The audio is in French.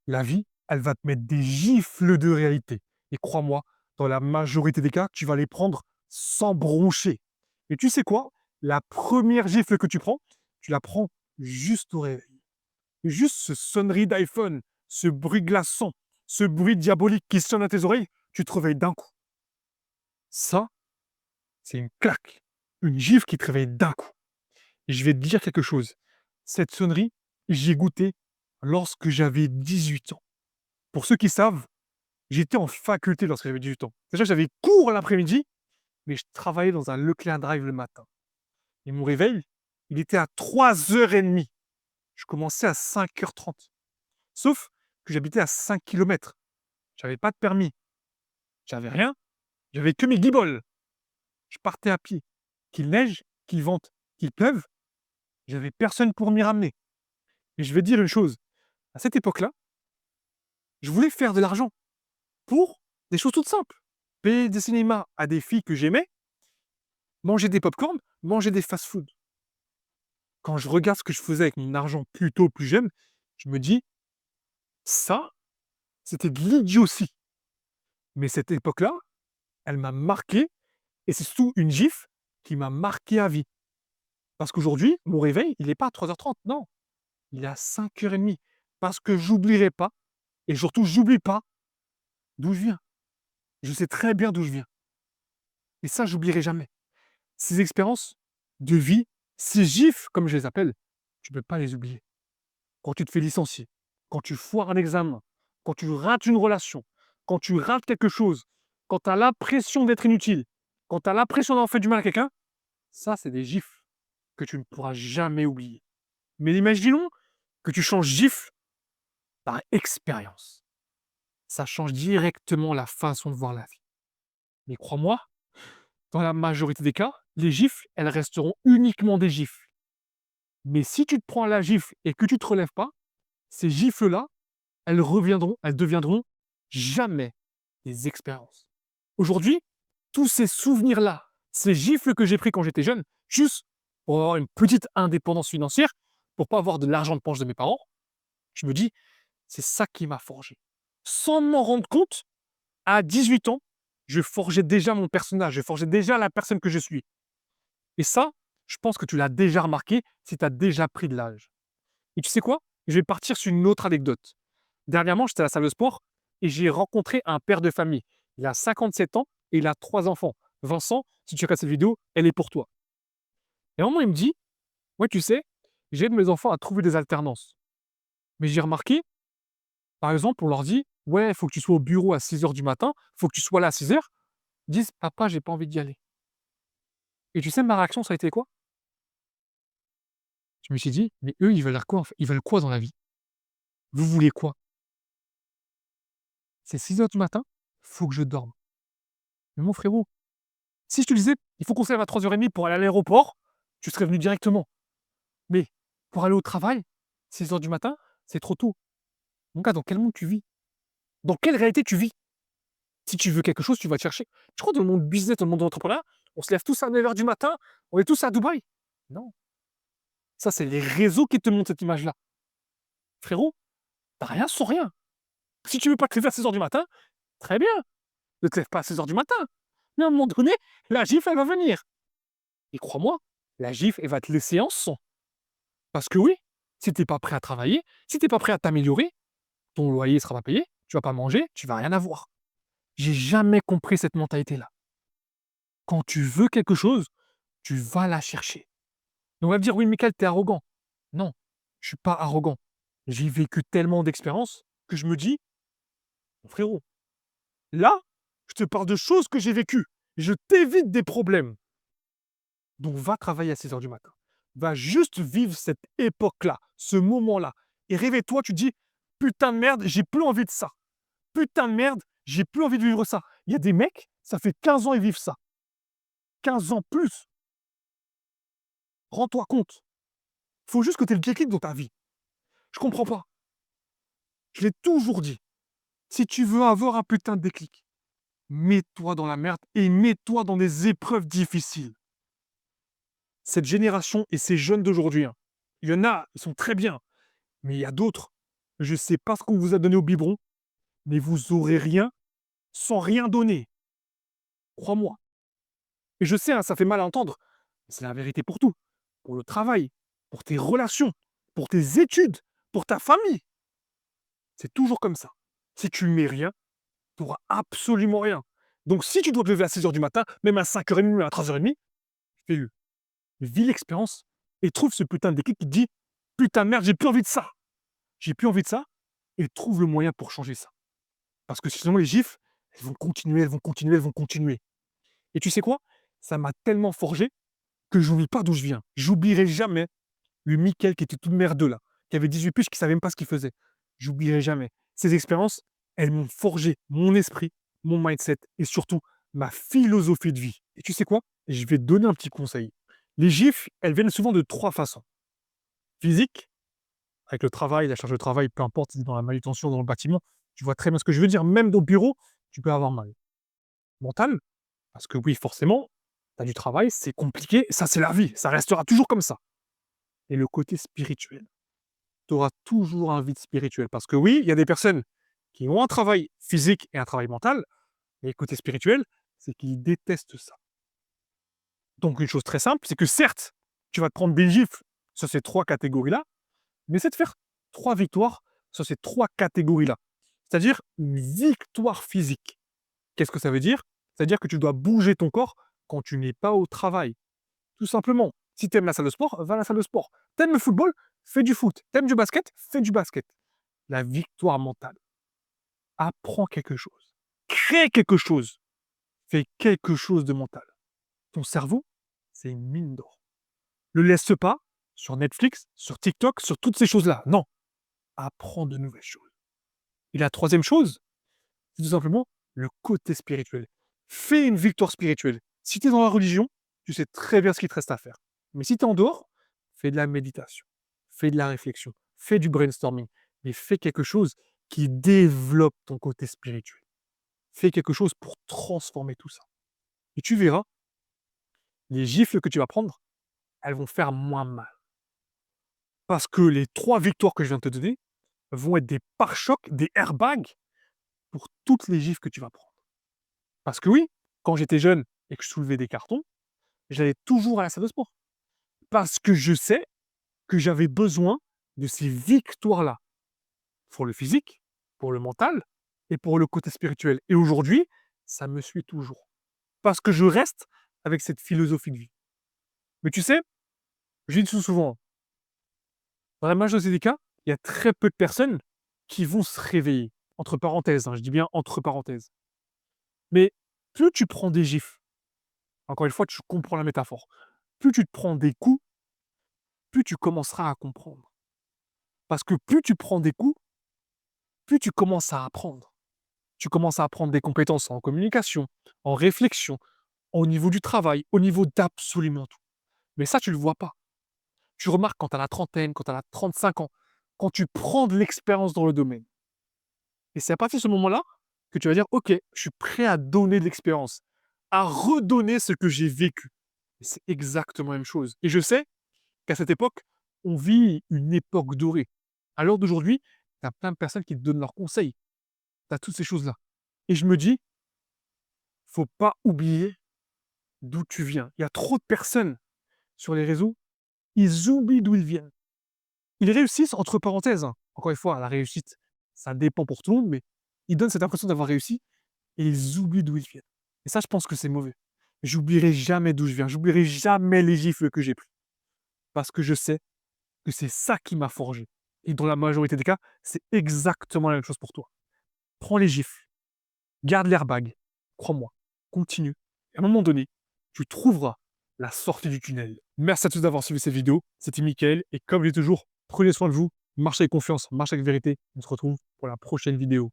La vie, elle va te mettre des gifles de réalité. Et crois-moi, dans la majorité des cas, tu vas les prendre sans broncher. Et tu sais quoi? La première gifle que tu la prends juste au réveil. Juste ce sonnerie d'iPhone, ce bruit glaçant, ce bruit diabolique qui sonne à tes oreilles, tu te réveilles d'un coup. Ça, c'est une claque, une gifle qui te réveille d'un coup. Et je vais te dire quelque chose. Cette sonnerie, j'y ai goûté lorsque j'avais 18 ans. Pour ceux qui savent, j'étais en faculté lorsque j'avais 18 ans. Déjà, j'avais cours l'après-midi, mais je travaillais dans un Leclerc Drive le matin. Et mon réveil, il était à 3h30. Je commençais à 5h30. Sauf que j'habitais à 5 kilomètres. J'avais pas de permis. J'avais rien. J'avais que mes guibolles. Je partais à pied. Qu'il neige, qu'il vente, qu'il pleuve, j'avais personne pour m'y ramener. Et je vais te dire une chose. À cette époque-là, je voulais faire de l'argent pour des choses toutes simples. Payer des cinémas à des filles que j'aimais, manger des pop-corn, manger des fast-food. Quand je regarde ce que je faisais avec mon argent plus jeune, je me dis: «Ça, c'était de l'idiotie». Mais cette époque-là, elle m'a marqué et c'est surtout une gifle qui m'a marqué à vie. Parce qu'aujourd'hui, mon réveil, il est pas à 3h30, non, il est à 5h30. Parce que j'oublierai pas et surtout j'oublie pas d'où je viens. Je sais très bien d'où je viens et ça, j'oublierai jamais. Ces expériences de vie, ces gifles comme je les appelle, tu peux pas les oublier. Quand tu te fais licencier, quand tu foires un examen, quand tu rates une relation, quand tu rates quelque chose, quand tu as l'impression d'être inutile, quand tu as l'impression d'avoir fait du mal à quelqu'un, ça, c'est des gifles que tu ne pourras jamais oublier. Mais imaginons que tu changes gifle par expérience. Ça change directement la façon de voir la vie. Mais crois-moi, dans la majorité des cas, les gifles, elles resteront uniquement des gifles. Mais si tu te prends la gifle et que tu ne te relèves pas, ces gifles-là, elles deviendront jamais des expériences. Aujourd'hui, tous ces souvenirs-là, ces gifles que j'ai pris quand j'étais jeune, juste pour avoir une petite indépendance financière, pour pas avoir de l'argent de poche de mes parents, je me dis, c'est ça qui m'a forgé. Sans m'en rendre compte, à 18 ans, je forgeais déjà mon personnage, je forgeais déjà la personne que je suis. Et ça, je pense que tu l'as déjà remarqué si tu as déjà pris de l'âge. Et tu sais quoi? Je vais partir sur une autre anecdote. Dernièrement, j'étais à la salle de sport et j'ai rencontré un père de famille. Il a 57 ans et il a 3 enfants. Vincent, si tu regardes cette vidéo, elle est pour toi. Et à un moment, il me dit: «Ouais, tu sais, j'aide mes enfants à trouver des alternances. Mais j'ai remarqué, par exemple, on leur dit: "Ouais, il faut que tu sois au bureau à 6 heures du matin, il faut que tu sois là à 6 heures." Ils disent: "Papa, j'ai pas envie d'y aller." Et tu sais, ma réaction, ça a été quoi? Je me suis dit: «Mais eux, ils veulent quoi en fait? Ils veulent quoi dans la vie? Vous voulez quoi? C'est 6 heures du matin, faut que je dorme». Mais mon frérot, si je te disais: «Il faut qu'on se lève à 3h30 pour aller à l'aéroport», tu serais venu directement. Mais pour aller au travail, 6 heures du matin, c'est trop tôt. Mon gars, dans quel monde tu vis? Dans quelle réalité tu vis? Si tu veux quelque chose, tu vas te chercher. Tu crois dans le monde business, dans le monde de l'entrepreneuriat, on se lève tous à 9 heures du matin, on est tous à Dubaï? Non, ça, c'est les réseaux qui te montrent cette image-là. Frérot, tu rien sans rien. Si tu veux pas te lever à 6 heures du matin, très bien, ne te lève pas à 6 heures du matin. Mais à un moment donné, la gifle, elle va venir. Et crois-moi, la gifle, elle va te laisser en sang. Parce que oui, si tu pas prêt à travailler, si tu pas prêt à t'améliorer, ton loyer ne sera pas payé, tu vas pas manger, tu vas rien avoir. J'ai jamais compris cette mentalité-là. Quand tu veux quelque chose, tu vas la chercher. Et on va me dire: «Oui, Michael, tu es arrogant». Non, je suis pas arrogant. J'ai vécu tellement d'expériences que je me dis: «Mon frérot, là, je te parle de choses que j'ai vécues. Je t'évite des problèmes. Donc va travailler à 6 heures du matin. Va juste vivre cette époque-là, ce moment-là. Et réveille-toi, tu te dis: "Putain de merde, j'ai plus envie de ça. Putain de merde, j'ai plus envie de vivre ça." Il y a des mecs, ça fait 15 ans, ils vivent ça. 15 ans plus. Rends-toi compte. Faut juste que tu aies le déclic dans ta vie. Je comprends pas. Je l'ai toujours dit. Si tu veux avoir un putain de déclic, mets-toi dans la merde et mets-toi dans des épreuves difficiles. Cette génération et ces jeunes d'aujourd'hui, hein, il y en a, ils sont très bien, mais il y a d'autres. Je ne sais pas ce qu'on vous a donné au biberon, mais vous aurez rien sans rien donner. Crois-moi. Et je sais, hein, ça fait mal à entendre, mais c'est la vérité pour tout. Pour le travail, pour tes relations, pour tes études, pour ta famille. C'est toujours comme ça. Si tu ne mets rien, tu n'auras absolument rien. Donc si tu dois te lever à 6 heures du matin, même à 5h30, même à 3h30, fais-le. Vis l'expérience et trouve ce putain de déclic qui te dit: «Putain merde, j'ai plus envie de ça. J'ai plus envie de ça» et trouve le moyen pour changer ça. Parce que sinon les gifs, elles vont continuer, elles vont continuer, elles vont continuer. Et tu sais quoi? Ça m'a tellement forgé que j'oublie pas d'où je viens. J'oublierai jamais le Mickaël qui était tout merdeux là, qui avait 18 piges, qui savait même pas ce qu'il faisait. J'oublierai jamais. Ces expériences, elles m'ont forgé mon esprit, mon mindset et surtout ma philosophie de vie. Et tu sais quoi? Je vais te donner un petit conseil. Les gifs, elles viennent souvent de 3 façons. Physique, avec le travail, la charge de travail, peu importe, si c'est dans la manutention, dans le bâtiment, tu vois très bien ce que je veux dire, même au bureau, tu peux avoir mal. Mental, parce que oui, forcément, tu as du travail, c'est compliqué, ça c'est la vie, ça restera toujours comme ça. Et le côté spirituel. Tu auras toujours un vide spirituel. Parce que oui, il y a des personnes qui ont un travail physique et un travail mental, mais côté spirituel, c'est qu'ils détestent ça. Donc une chose très simple, c'est que certes, tu vas te prendre des gifles sur ces 3 catégories-là, mais c'est de faire 3 victoires sur ces 3 catégories-là. C'est-à-dire une victoire physique. Qu'est-ce que ça veut dire? C'est-à-dire que tu dois bouger ton corps quand tu n'es pas au travail. Tout simplement. Si tu aimes la salle de sport, va à la salle de sport. Tu aimes le football, fais du foot. Tu aimes du basket, fais du basket. La victoire mentale. Apprends quelque chose. Crée quelque chose. Fais quelque chose de mental. Ton cerveau, c'est une mine d'or. Ne le laisse pas sur Netflix, sur TikTok, sur toutes ces choses-là. Non. Apprends de nouvelles choses. Et la troisième chose, c'est tout simplement le côté spirituel. Fais une victoire spirituelle. Si tu es dans la religion, tu sais très bien ce qu'il te reste à faire. Mais si tu es en dehors, fais de la méditation, fais de la réflexion, fais du brainstorming, mais fais quelque chose qui développe ton côté spirituel. Fais quelque chose pour transformer tout ça. Et tu verras, les gifles que tu vas prendre, elles vont faire moins mal. Parce que les 3 victoires que je viens de te donner vont être des pare-chocs, des airbags pour toutes les gifles que tu vas prendre. Parce que oui, quand j'étais jeune et que je soulevais des cartons, j'allais toujours à la salle de sport. Parce que je sais que j'avais besoin de ces victoires-là. Pour le physique, pour le mental et pour le côté spirituel. Et aujourd'hui, ça me suit toujours. Parce que je reste avec cette philosophie de vie. Mais tu sais, je dis souvent, dans la majorité des cas, il y a très peu de personnes qui vont se réveiller. Entre parenthèses, hein, je dis bien entre parenthèses. Mais plus tu prends des gifs, encore une fois, tu comprends la métaphore, plus tu te prends des coups, plus tu commenceras à comprendre. Parce que plus tu prends des coups, plus tu commences à apprendre. Tu commences à apprendre des compétences en communication, en réflexion, au niveau du travail, au niveau d'absolument tout. Mais ça, tu ne le vois pas. Tu remarques quand tu as la trentaine, quand tu as la 35 ans, quand tu prends de l'expérience dans le domaine. Et c'est à partir de ce moment-là que tu vas dire, OK, je suis prêt à donner de l'expérience, à redonner ce que j'ai vécu. Et c'est exactement la même chose. Et je sais qu'à cette époque, on vit une époque dorée. À l'heure d'aujourd'hui, tu as plein de personnes qui te donnent leurs conseils. Tu as toutes ces choses-là. Et je me dis, faut pas oublier d'où tu viens. Il y a trop de personnes sur les réseaux, ils oublient d'où ils viennent. Ils réussissent entre parenthèses, hein. Encore une fois, la réussite, ça dépend pour tout le monde, mais ils donnent cette impression d'avoir réussi et ils oublient d'où ils viennent. Et ça, je pense que c'est mauvais. J'oublierai jamais d'où je viens, j'oublierai jamais les gifles que j'ai pris. Parce que je sais que c'est ça qui m'a forgé. Et dans la majorité des cas, c'est exactement la même chose pour toi. Prends les gifles, garde l'airbag, crois-moi, continue. Et à un moment donné, tu trouveras la sortie du tunnel. Merci à tous d'avoir suivi cette vidéo. C'était Mickaël et comme je dis toujours, prenez soin de vous, marchez avec confiance, marchez avec vérité. On se retrouve pour la prochaine vidéo.